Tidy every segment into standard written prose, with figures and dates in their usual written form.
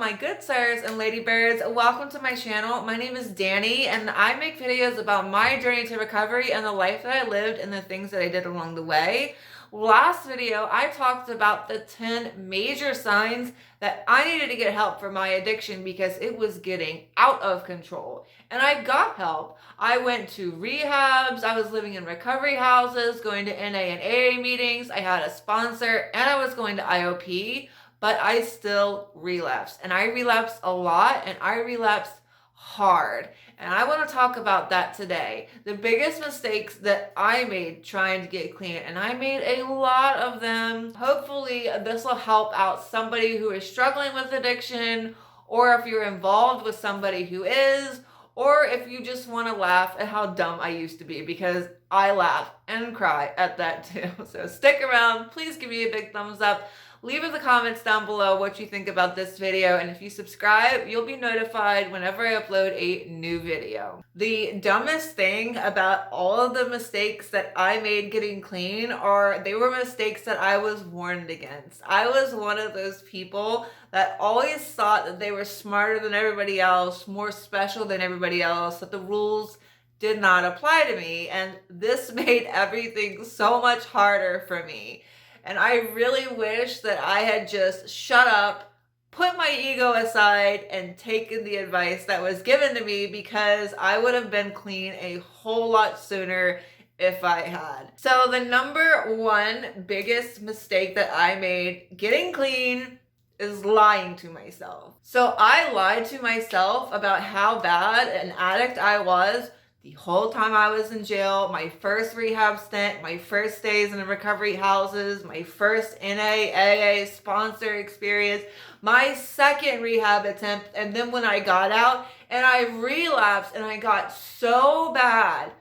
my good sirs and ladybirds. Welcome to my channel. My name is Danny and I make videos about my journey to recovery and the life that I lived and the things that I did along the way. Last video, I talked about the 10 major signs that I needed to get help for my addiction because it was getting out of control. And I got help. I went to rehabs, I was living in recovery houses, going to NA and AA meetings, I had a sponsor, and I was going to IOP. But I still relapsed, and I relapsed a lot, and I relapsed hard. And I want to talk about that today. The biggest mistakes that I made trying to get clean, and I made a lot of them. Hopefully this will help out somebody who is struggling with addiction, or if you're involved with somebody who is, or if you just want to laugh at how dumb I used to be, because I laugh and cry at that too. So stick around, please give me a big thumbs up. Leave in the comments down below what you think about this video, and if you subscribe, you'll be notified whenever I upload a new video. The dumbest thing about all of the mistakes that I made getting clean they were mistakes that I was warned against. I was one of those people that always thought that they were smarter than everybody else, more special than everybody else, that the rules did not apply to me, and this made everything so much harder for me. And I really wish that I had just shut up, put my ego aside, and taken the advice that was given to me, because I would have been clean a whole lot sooner if I had. So the number one biggest mistake that I made getting clean is lying to myself. So I lied to myself about how bad an addict I was the whole time I was in jail, my first rehab stint, my first days in recovery houses, my first NA, AA sponsor experience, my second rehab attempt, and then when I got out and I relapsed and I got so bad,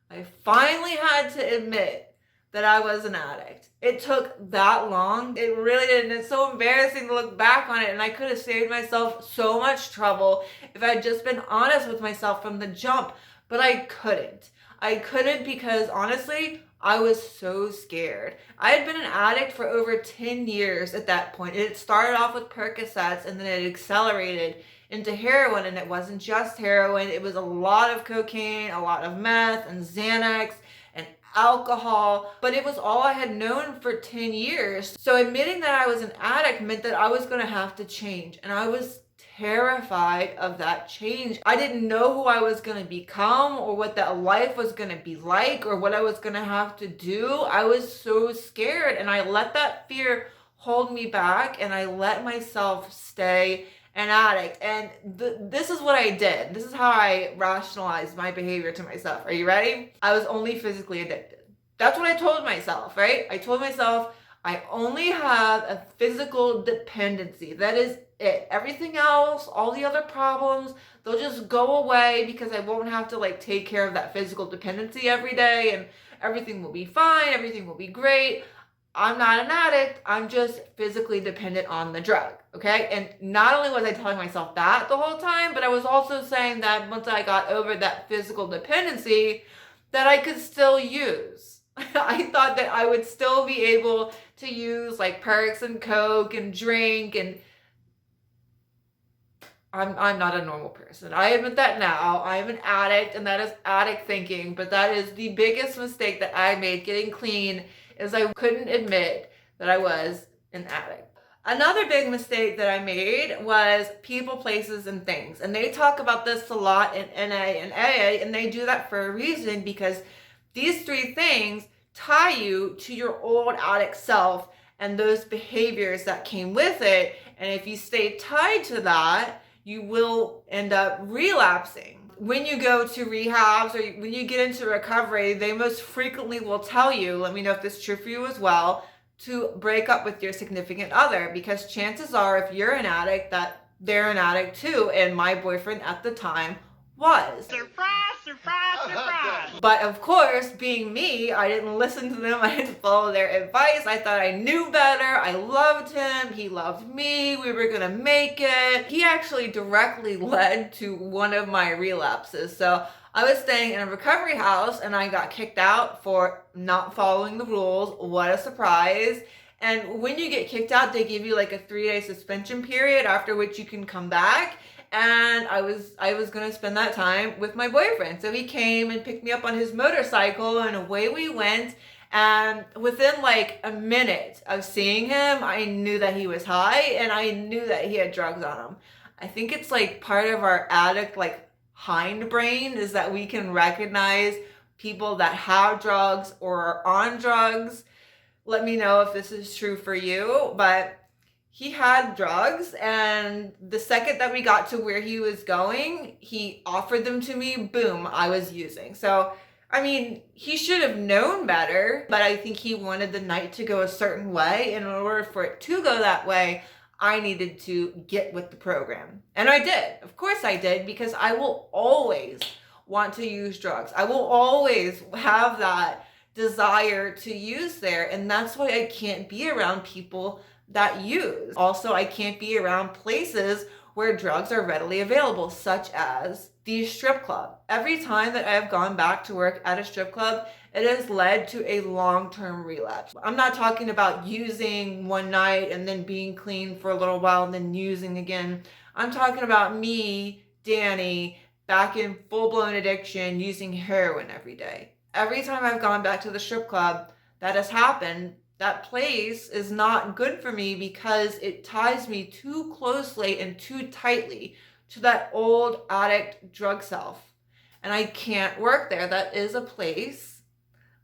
I finally had to admit that I was an addict. It took that long. It really did. And it's so embarrassing to look back on it. And I could have saved myself so much trouble if I had just been honest with myself from the jump. But I couldn't. I couldn't because honestly, I was so scared. I had been an addict for over 10 years at that point. It started off with Percocets and then it accelerated into heroin. And it wasn't just heroin. It was a lot of cocaine, a lot of meth and Xanax and alcohol, but it was all I had known for 10 years. So admitting that I was an addict meant that I was going to have to change, and I was terrified of that change. I didn't know who I was going to become or what that life was going to be like or what I was going to have to do. I was so scared, and I let that fear hold me back, and I let myself stay an addict. And this is what I did. This is how I rationalized my behavior to myself. Are you ready? I was only physically addicted. That's what I told myself, right? I told myself I only have a physical dependency. That is it. Everything else, all the other problems, they'll just go away because I won't have to take care of that physical dependency every day, and everything will be fine. Everything will be great. I'm not an addict, I'm just physically dependent on the drug, okay? And not only was I telling myself that the whole time, but I was also saying that once I got over that physical dependency, that I could still use. I thought that I would still be able to use perks and coke and drink, and I'm not a normal person. I admit that now. I'm an addict, and that is addict thinking, but that is the biggest mistake that I made getting clean, is I couldn't admit that I was an addict. Another big mistake that I made was people, places, and things. And they talk about this a lot in NA and AA, and they do that for a reason, because these three things tie you to your old addict self and those behaviors that came with it. And if you stay tied to that, you will end up relapsing. When you go to rehabs or when you get into recovery, they most frequently will tell you, let me know if this is true for you as well, to break up with your significant other, because chances are if you're an addict that they're an addict too, and my boyfriend at the time was. Surprise, surprise, surprise. But of course, being me, I didn't listen to them. I didn't follow their advice. I thought I knew better. I loved him. He loved me. We were going to make it. He actually directly led to one of my relapses. So I was staying in a recovery house and I got kicked out for not following the rules. What a surprise. And when you get kicked out, they give you like a 3-day suspension period after which you can come back. And I was gonna spend that time with my boyfriend. So he came and picked me up on his motorcycle and away we went. And within like a minute of seeing him, I knew that he was high and I knew that he had drugs on him. I think it's like part of our addict like hindbrain is that we can recognize people that have drugs or are on drugs. Let me know if this is true for you, but he had drugs, and the second that we got to where he was going, he offered them to me. Boom, I was using. So I mean, he should have known better, but I think he wanted the night to go a certain way. And in order for it to go that way, I needed to get with the program. And I did. Of course I did, because I will always want to use drugs. I will always have that desire to use there. And that's why I can't be around people that use. Also, I can't be around places where drugs are readily available, such as the strip club. Every time that I have gone back to work at a strip club, it has led to a long-term relapse. I'm not talking about using one night and then being clean for a little while and then using again. I'm talking about me, Danny, back in full-blown addiction, using heroin every day. Every time I've gone back to the strip club, that has happened. That place is not good for me because it ties me too closely and too tightly to that old addict drug self. And I can't work there. That is a place,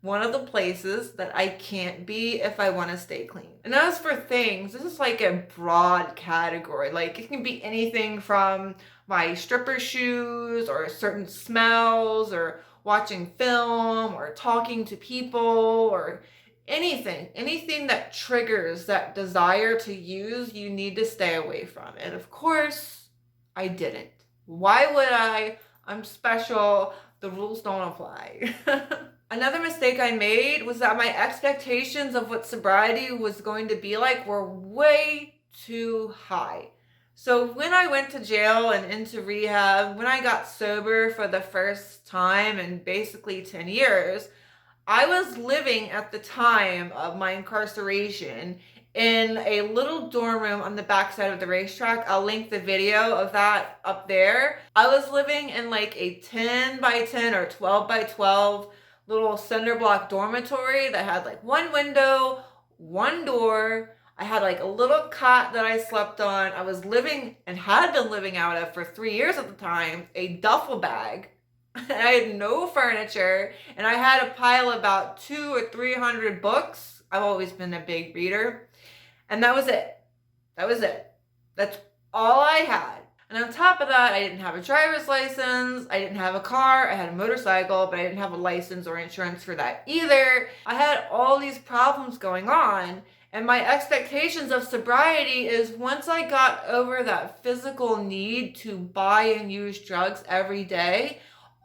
one of the places that I can't be if I want to stay clean. And as for things, this is like a broad category. Like it can be anything from my stripper shoes or certain smells or watching film or talking to people or anything that triggers that desire to use, you need to stay away from. And of course, I didn't. Why would I? I'm special. The rules don't apply. Another mistake I made was that my expectations of what sobriety was going to be like were way too high. So when I went to jail and into rehab, when I got sober for the first time in basically 10 years, I was living at the time of my incarceration in a little dorm room on the backside of the racetrack. I'll link the video of that up there. I was living in like a 10 by 10 or 12 by 12 little cinder block dormitory that had like one window, one door. I had like a little cot that I slept on. I was living and had been living out of for 3 years at the time, a duffel bag. I had no furniture, and I had a pile of about 200 or 300 books. I've always been a big reader. And that was it. That was it. That's all I had. And on top of that, I didn't have a driver's license. I didn't have a car. I had a motorcycle, but I didn't have a license or insurance for that either. I had all these problems going on. And my expectations of sobriety is once I got over that physical need to buy and use drugs every day,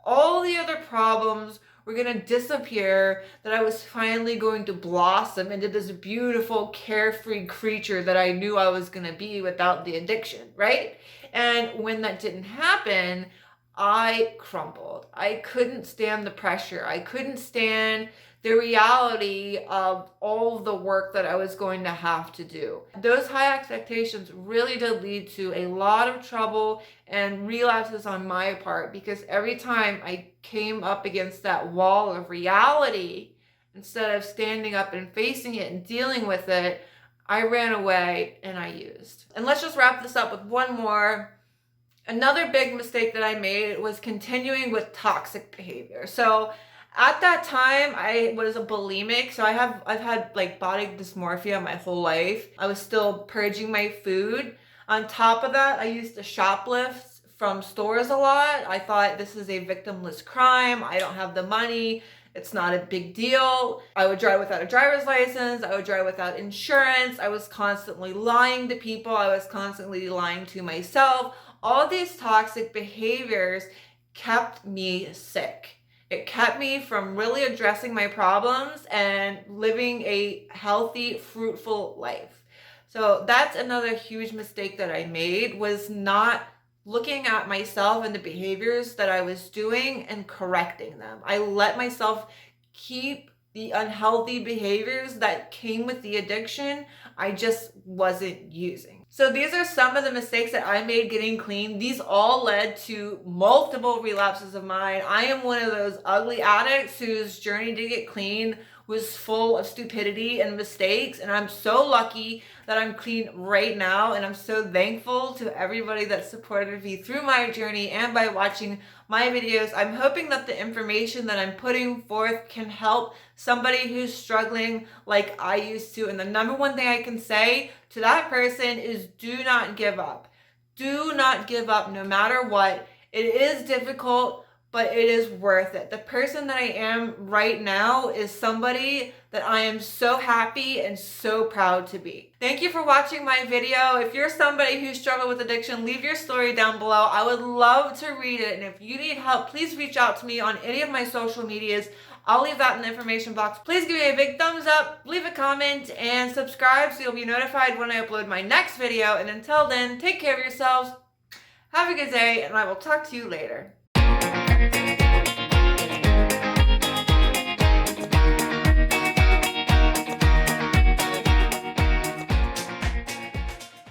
all the other problems were going to disappear, that I was finally going to blossom into this beautiful, carefree creature that I knew I was going to be without the addiction, right? And when that didn't happen, I crumbled. I couldn't stand the pressure. I couldn't stand the reality of all the work that I was going to have to do. Those high expectations really did lead to a lot of trouble and relapses on my part, because every time I came up against that wall of reality, instead of standing up and facing it and dealing with it, I ran away and I used. And let's just wrap this up with one more. Another big mistake that I made was continuing with toxic behavior. So at that time, I was a bulimic, so I've had like body dysmorphia my whole life. I was still purging my food. On top of that, I used to shoplift from stores a lot. I thought this is a victimless crime. I don't have the money. It's not a big deal. I would drive without a driver's license. I would drive without insurance. I was constantly lying to people. I was constantly lying to myself. All these toxic behaviors kept me sick. It kept me from really addressing my problems and living a healthy, fruitful life. So that's another huge mistake that I made, was not looking at myself and the behaviors that I was doing and correcting them. I let myself keep the unhealthy behaviors that came with the addiction, I just wasn't using. So these are some of the mistakes that I made getting clean. These all led to multiple relapses of mine. I am one of those ugly addicts whose journey to get clean was full of stupidity and mistakes, and I'm so lucky that I'm clean right now, and I'm so thankful to everybody that supported me through my journey and by watching my videos. I'm hoping that the information that I'm putting forth can help somebody who's struggling like I used to. And the number one thing I can say to that person is do not give up. Do not give up no matter what. It is difficult, but it is worth it. The person that I am right now is somebody that I am so happy and so proud to be. Thank you for watching my video. If you're somebody who struggled with addiction, leave your story down below. I would love to read it. And if you need help, please reach out to me on any of my social medias. I'll leave that in the information box. Please give me a big thumbs up, leave a comment, and subscribe so you'll be notified when I upload my next video. And until then, take care of yourselves. Have a good day, and I will talk to you later.